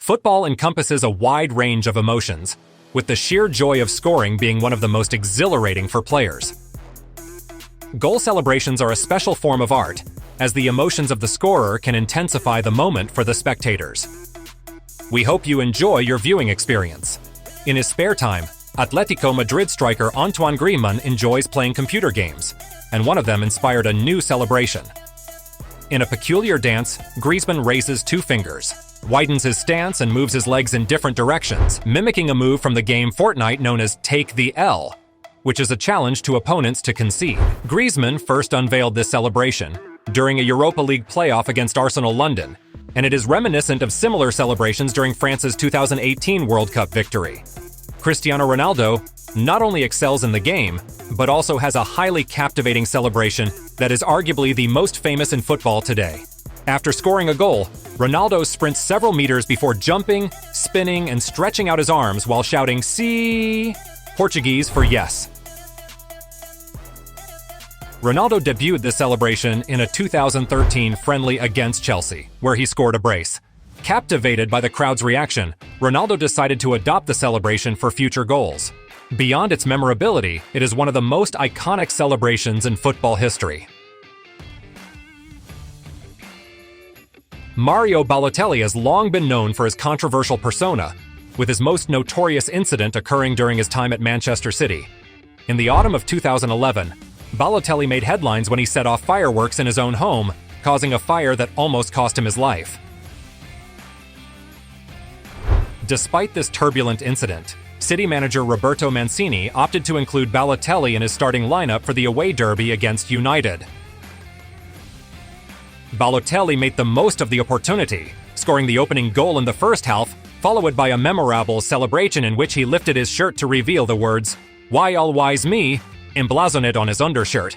Football encompasses a wide range of emotions, with the sheer joy of scoring being one of the most exhilarating for players. Goal celebrations are a special form of art, as the emotions of the scorer can intensify the moment for the spectators. We hope you enjoy your viewing experience. In his spare time, Atletico Madrid striker Antoine Griezmann enjoys playing computer games, and one of them inspired a new celebration. In a peculiar dance, Griezmann raises two fingers, widens his stance and moves his legs in different directions, mimicking a move from the game Fortnite known as Take the L, which is a challenge to opponents to concede. Griezmann first unveiled this celebration during a Europa League playoff against Arsenal London, and it is reminiscent of similar celebrations during France's 2018 World Cup victory. Cristiano Ronaldo not only excels in the game, but also has a highly captivating celebration that is arguably the most famous in football today. After scoring a goal, Ronaldo sprints several meters before jumping, spinning, and stretching out his arms while shouting "Sí," Portuguese for yes. Ronaldo debuted this celebration in a 2013 friendly against Chelsea, where he scored a brace. Captivated by the crowd's reaction, Ronaldo decided to adopt the celebration for future goals. Beyond its memorability, it is one of the most iconic celebrations in football history. Mario Balotelli has long been known for his controversial persona, with his most notorious incident occurring during his time at Manchester City. In the autumn of 2011, Balotelli made headlines when he set off fireworks in his own home, causing a fire that almost cost him his life. Despite this turbulent incident, City manager Roberto Mancini opted to include Balotelli in his starting lineup for the away derby against United. Balotelli made the most of the opportunity, scoring the opening goal in the first half, followed by a memorable celebration in which he lifted his shirt to reveal the words, "Why always me?" emblazoned on his undershirt.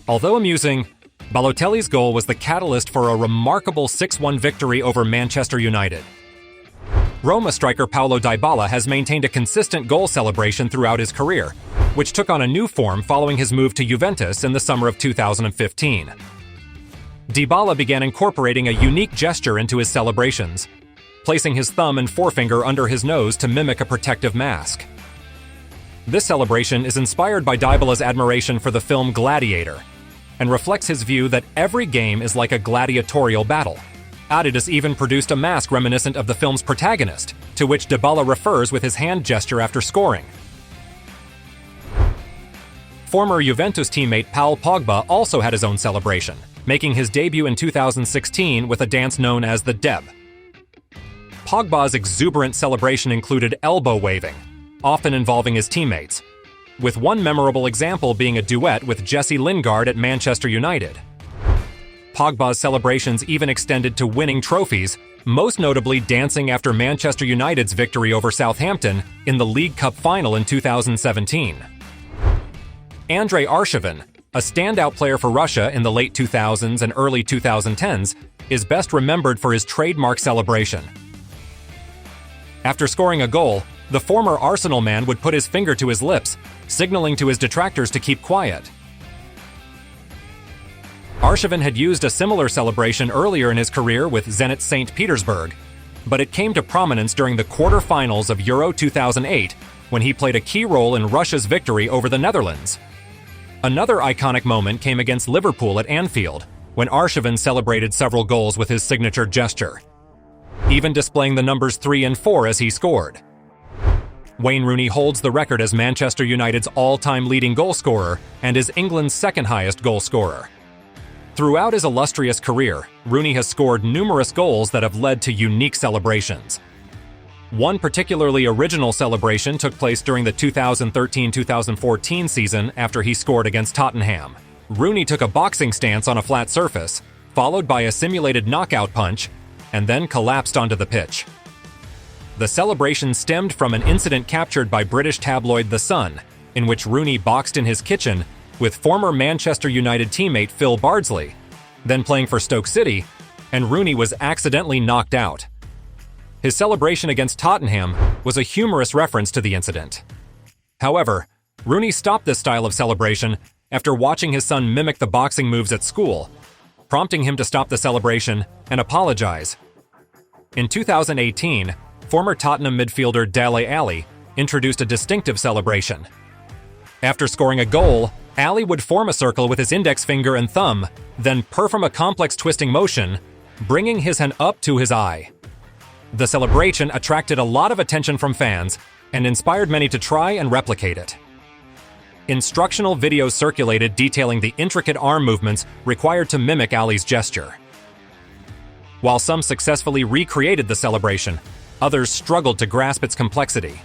Although amusing, Balotelli's goal was the catalyst for a remarkable 6-1 victory over Manchester United. Roma striker Paulo Dybala has maintained a consistent goal celebration throughout his career, which took on a new form following his move to Juventus in the summer of 2015. Dybala began incorporating a unique gesture into his celebrations, placing his thumb and forefinger under his nose to mimic a protective mask. This celebration is inspired by Dybala's admiration for the film Gladiator, and reflects his view that every game is like a gladiatorial battle. Adidas even produced a mask reminiscent of the film's protagonist, to which Dybala refers with his hand gesture after scoring. Former Juventus teammate Paul Pogba also had his own celebration, making his debut in 2016 with a dance known as the Deb. Pogba's exuberant celebration included elbow waving, often involving his teammates, with one memorable example being a duet with Jesse Lingard at Manchester United. Pogba's celebrations even extended to winning trophies, most notably dancing after Manchester United's victory over Southampton in the League Cup final in 2017. Andrei Arshavin, a standout player for Russia in the late 2000s and early 2010s, is best remembered for his trademark celebration. After scoring a goal, the former Arsenal man would put his finger to his lips, signaling to his detractors to keep quiet. Arshavin had used a similar celebration earlier in his career with Zenit St. Petersburg, but it came to prominence during the quarter-finals of Euro 2008 when he played a key role in Russia's victory over the Netherlands. Another iconic moment came against Liverpool at Anfield, when Arshavin celebrated several goals with his signature gesture, even displaying the numbers 3 and 4 as he scored. Wayne Rooney holds the record as Manchester United's all-time leading goal scorer and is England's second-highest goal scorer. Throughout his illustrious career, Rooney has scored numerous goals that have led to unique celebrations. One particularly original celebration took place during the 2013-2014 season after he scored against Tottenham. Rooney took a boxing stance on a flat surface, followed by a simulated knockout punch, and then collapsed onto the pitch. The celebration stemmed from an incident captured by British tabloid The Sun, in which Rooney boxed in his kitchen with former Manchester United teammate Phil Bardsley, then playing for Stoke City, and Rooney was accidentally knocked out. His celebration against Tottenham was a humorous reference to the incident. However, Rooney stopped this style of celebration after watching his son mimic the boxing moves at school, prompting him to stop the celebration and apologize. In 2018, former Tottenham midfielder Dele Alli introduced a distinctive celebration. After scoring a goal, Alli would form a circle with his index finger and thumb, then perform a complex twisting motion, bringing his hand up to his eye. The celebration attracted a lot of attention from fans and inspired many to try and replicate it. Instructional videos circulated detailing the intricate arm movements required to mimic Alli's gesture. While some successfully recreated the celebration, others struggled to grasp its complexity.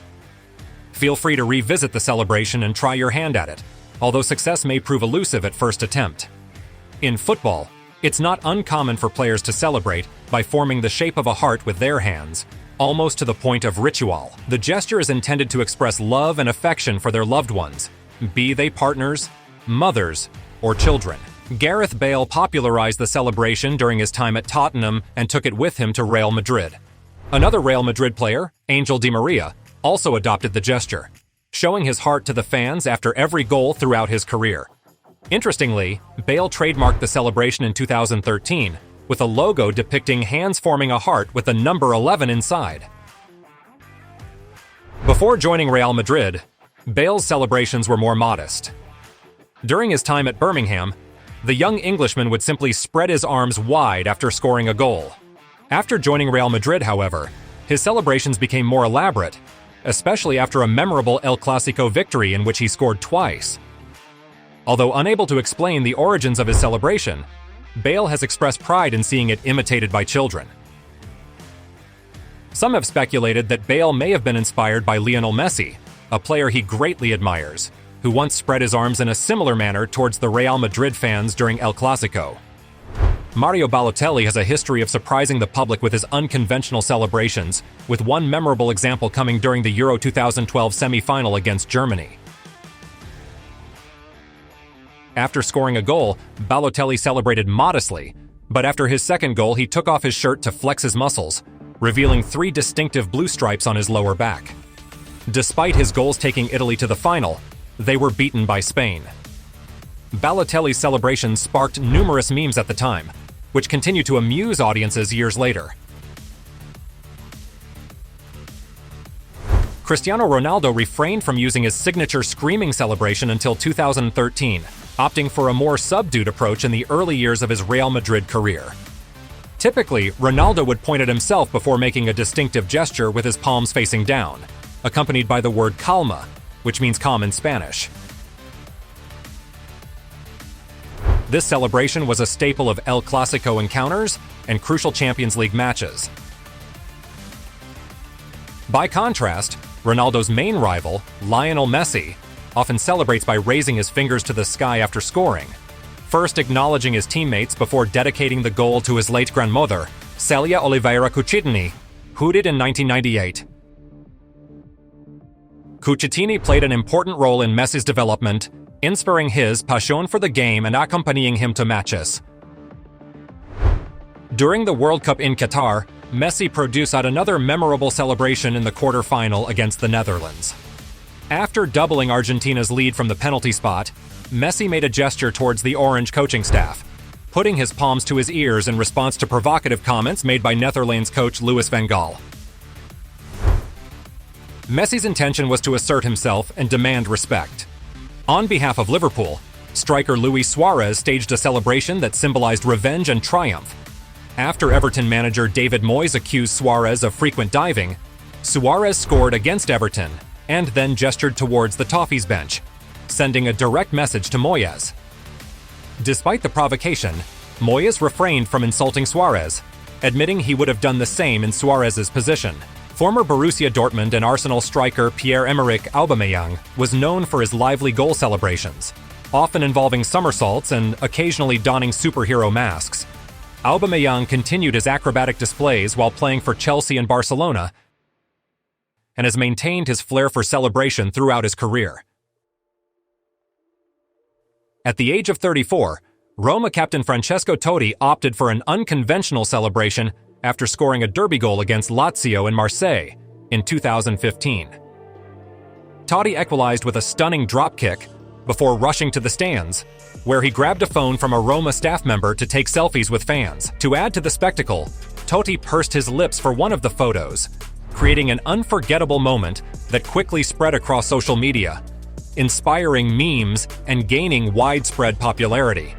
Feel free to revisit the celebration and try your hand at it, although success may prove elusive at first attempt. In football, it's not uncommon for players to celebrate by forming the shape of a heart with their hands, almost to the point of ritual. The gesture is intended to express love and affection for their loved ones, be they partners, mothers, or children. Gareth Bale popularized the celebration during his time at Tottenham and took it with him to Real Madrid. Another Real Madrid player, Angel Di Maria, also adopted the gesture, showing his heart to the fans after every goal throughout his career. Interestingly, Bale trademarked the celebration in 2013 with a logo depicting hands forming a heart with the number 11 inside. Before joining Real Madrid, Bale's celebrations were more modest. During his time at Birmingham, the young Englishman would simply spread his arms wide after scoring a goal. After joining Real Madrid, however, his celebrations became more elaborate, especially after a memorable El Clasico victory in which he scored twice. Although unable to explain the origins of his celebration, Bale has expressed pride in seeing it imitated by children. Some have speculated that Bale may have been inspired by Lionel Messi, a player he greatly admires, who once spread his arms in a similar manner towards the Real Madrid fans during El Clasico. Mario Balotelli has a history of surprising the public with his unconventional celebrations, with one memorable example coming during the Euro 2012 semi-final against Germany. After scoring a goal, Balotelli celebrated modestly, but after his second goal he took off his shirt to flex his muscles, revealing 3 distinctive blue stripes on his lower back. Despite his goals taking Italy to the final, they were beaten by Spain. Balotelli's celebration sparked numerous memes at the time, which continue to amuse audiences years later. Cristiano Ronaldo refrained from using his signature screaming celebration until 2013, opting for a more subdued approach in the early years of his Real Madrid career. Typically, Ronaldo would point at himself before making a distinctive gesture with his palms facing down, accompanied by the word calma, which means calm in Spanish. This celebration was a staple of El Clasico encounters and crucial Champions League matches. By contrast, Ronaldo's main rival, Lionel Messi, often celebrates by raising his fingers to the sky after scoring, first acknowledging his teammates before dedicating the goal to his late grandmother, Celia Oliveira Cucitini, who died in 1998. Cucitini played an important role in Messi's development, inspiring his passion for the game and accompanying him to matches. During the World Cup in Qatar, Messi produced out another memorable celebration in the quarter-final against the Netherlands. After doubling Argentina's lead from the penalty spot, Messi made a gesture towards the Orange coaching staff, putting his palms to his ears in response to provocative comments made by Netherlands coach Louis van Gaal. Messi's intention was to assert himself and demand respect. On behalf of Liverpool, striker Luis Suarez staged a celebration that symbolized revenge and triumph. After Everton manager David Moyes accused Suarez of frequent diving, Suarez scored against Everton and then gestured towards the Toffees bench, sending a direct message to Moyes. Despite the provocation, Moyes refrained from insulting Suarez, admitting he would have done the same in Suarez's position. Former Borussia Dortmund and Arsenal striker Pierre-Emerick Aubameyang was known for his lively goal celebrations, often involving somersaults and occasionally donning superhero masks. Aubameyang continued his acrobatic displays while playing for Chelsea and Barcelona, and has maintained his flair for celebration throughout his career. At the age of 34, Roma captain Francesco Totti opted for an unconventional celebration after scoring a derby goal against Lazio in Marseille in 2015. Totti equalized with a stunning drop kick, before rushing to the stands, where he grabbed a phone from a Roma staff member to take selfies with fans. To add to the spectacle, Totti pursed his lips for one of the photos, creating an unforgettable moment that quickly spread across social media, inspiring memes and gaining widespread popularity.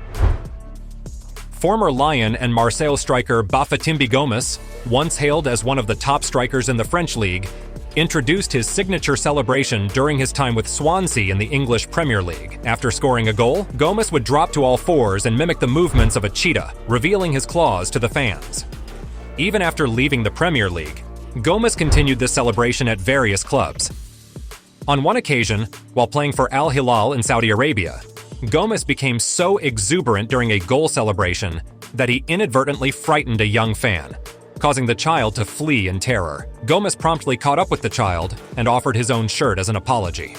Former Lyon and Marseille striker Bafétimbi Gomis, once hailed as one of the top strikers in the French league, introduced his signature celebration during his time with Swansea in the English Premier League. After scoring a goal, Gomis would drop to all fours and mimic the movements of a cheetah, revealing his claws to the fans. Even after leaving the Premier League, Gomis continued this celebration at various clubs. On one occasion, while playing for Al Hilal in Saudi Arabia, Gomis became so exuberant during a goal celebration that he inadvertently frightened a young fan, causing the child to flee in terror. Gomis promptly caught up with the child and offered his own shirt as an apology.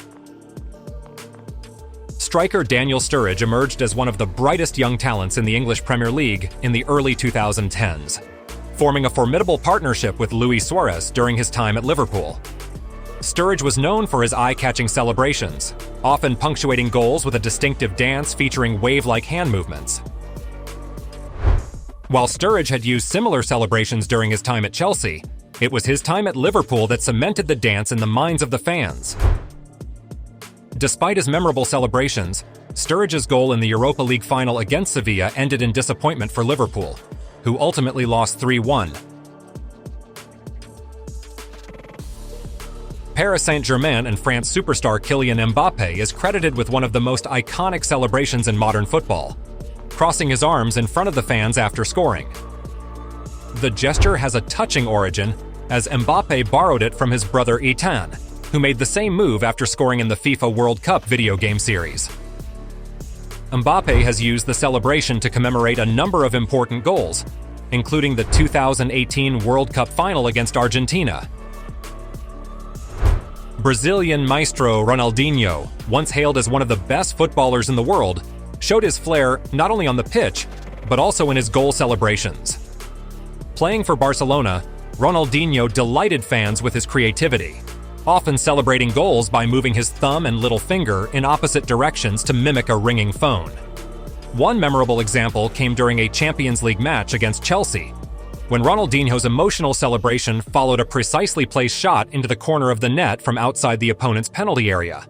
Striker Daniel Sturridge emerged as one of the brightest young talents in the English Premier League in the early 2010s, forming a formidable partnership with Luis Suarez during his time at Liverpool. Sturridge was known for his eye-catching celebrations, often punctuating goals with a distinctive dance featuring wave-like hand movements. While Sturridge had used similar celebrations during his time at Chelsea, it was his time at Liverpool that cemented the dance in the minds of the fans. Despite his memorable celebrations, Sturridge's goal in the Europa League final against Sevilla ended in disappointment for Liverpool, who ultimately lost 3-1. Paris Saint-Germain and France superstar Kylian Mbappé is credited with one of the most iconic celebrations in modern football, crossing his arms in front of the fans after scoring. The gesture has a touching origin, as Mbappé borrowed it from his brother Ethan, who made the same move after scoring in the FIFA World Cup video game series. Mbappé has used the celebration to commemorate a number of important goals, including the 2018 World Cup final against Argentina. Brazilian maestro Ronaldinho, once hailed as one of the best footballers in the world, showed his flair not only on the pitch, but also in his goal celebrations. Playing for Barcelona, Ronaldinho delighted fans with his creativity, often celebrating goals by moving his thumb and little finger in opposite directions to mimic a ringing phone. One memorable example came during a Champions League match against Chelsea, when Ronaldinho's emotional celebration followed a precisely placed shot into the corner of the net from outside the opponent's penalty area.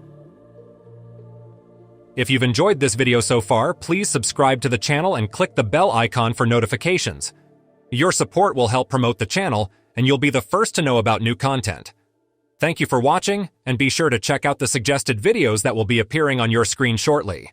If you've enjoyed this video so far, please subscribe to the channel and click the bell icon for notifications. Your support will help promote the channel, and you'll be the first to know about new content. Thank you for watching, and be sure to check out the suggested videos that will be appearing on your screen shortly.